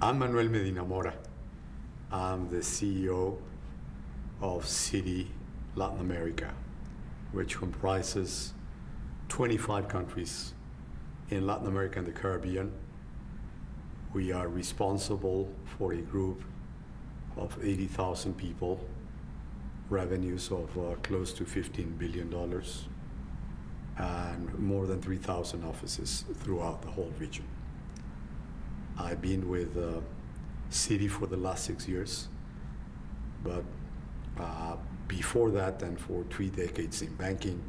I'm Manuel Medina Mora. I'm the CEO of Citi Latin America, which comprises 25 countries in Latin America and the Caribbean. We are responsible for a group of 80,000 people, revenues of close to $15 billion, and more than 3,000 offices throughout the whole region. I've been with Citi for the last 6 years, but before that, and for 3 decades in banking,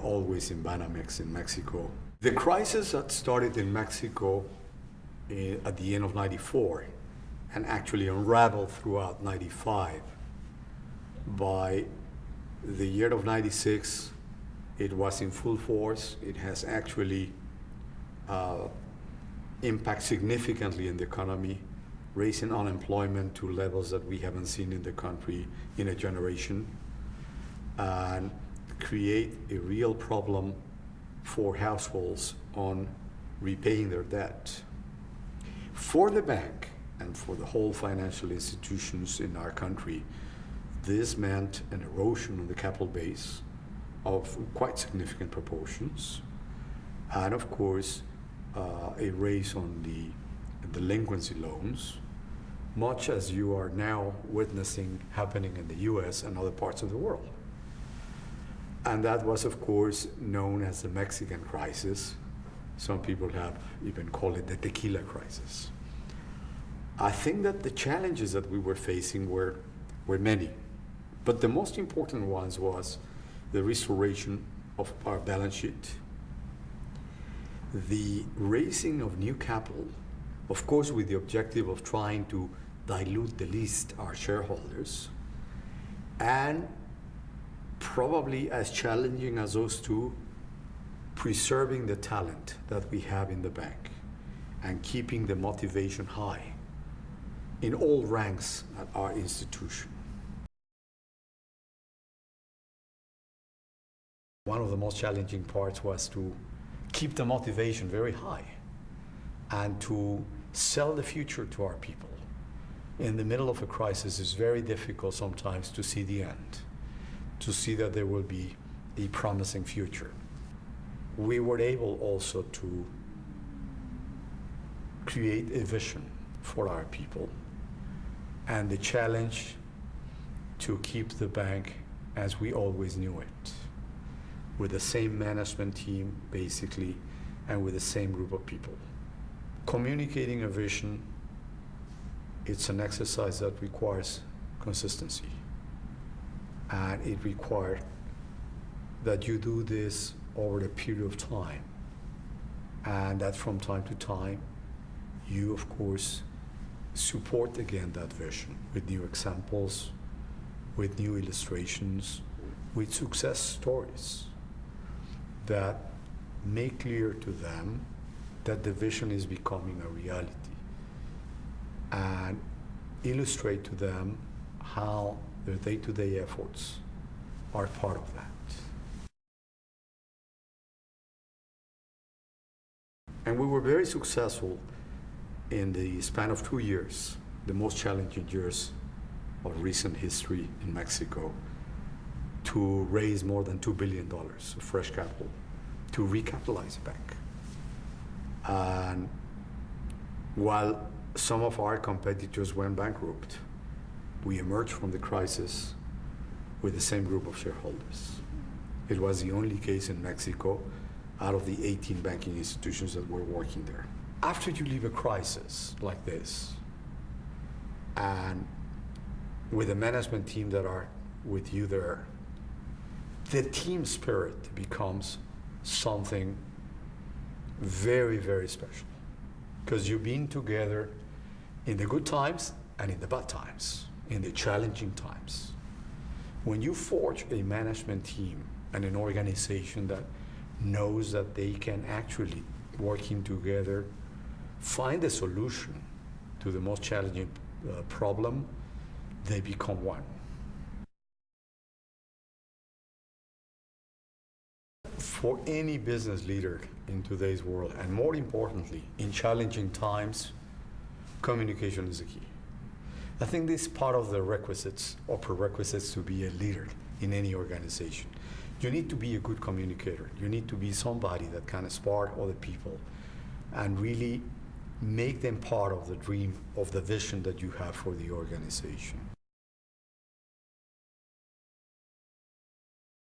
always in Banamex in Mexico. The crisis that started in Mexico at the end of '94 and actually unraveled throughout '95. By the year of '96, it was in full force. It has actually impact significantly in the economy, raising unemployment to levels that we haven't seen in the country in a generation, and create a real problem for households on repaying their debt. For the bank and for the whole financial institutions in our country, this meant an erosion of the capital base of quite significant proportions, and of course, a raise on the delinquency loans, much as you are now witnessing happening in the US and other parts of the world. And that was, of course, known as the Mexican crisis. Some people have even called it the tequila crisis. I think that the challenges that we were facing were many, but the most important ones was the restoration of our balance sheet, the raising of new capital, of course with the objective of trying to dilute the least our shareholders, and probably as challenging as those two, preserving the talent that we have in the bank and keeping the motivation high in all ranks at our institution. One of the most challenging parts was to keep the motivation very high and to sell the future to our people. In the middle of a crisis, it's very difficult sometimes to see the end, to see that there will be a promising future. We were able also to create a vision for our people and the challenge to keep the bank as we always knew it, with the same management team, basically, and with the same group of people. Communicating a vision, it's an exercise that requires consistency. And it requires that you do this over a period of time. And that from time to time, you, of course, support again that vision with new examples, with new illustrations, with success stories that make clear to them that the vision is becoming a reality, and illustrate to them how their day-to-day efforts are part of that. And we were very successful in the span of 2 years, the most challenging years of recent history in Mexico, to raise more than $2 billion of fresh capital to recapitalize the bank. And while some of our competitors went bankrupt, we emerged from the crisis with the same group of shareholders. It was the only case in Mexico out of the 18 banking institutions that were working there. After you leave a crisis like this, and with a management team that are with you there, the team spirit becomes something very, very special. Because you've been together in the good times and in the bad times, in the challenging times. When you forge a management team and an organization that knows that they can actually, working together, find a solution to the most challenging problem, they become one. For any business leader in today's world, and more importantly, in challenging times, Communication is the key. I think this is part of the requisites or prerequisites to be a leader in any organization. You need to be a good communicator. You need to be somebody that can inspire other people and really make them part of the dream, of the vision that you have for the organization.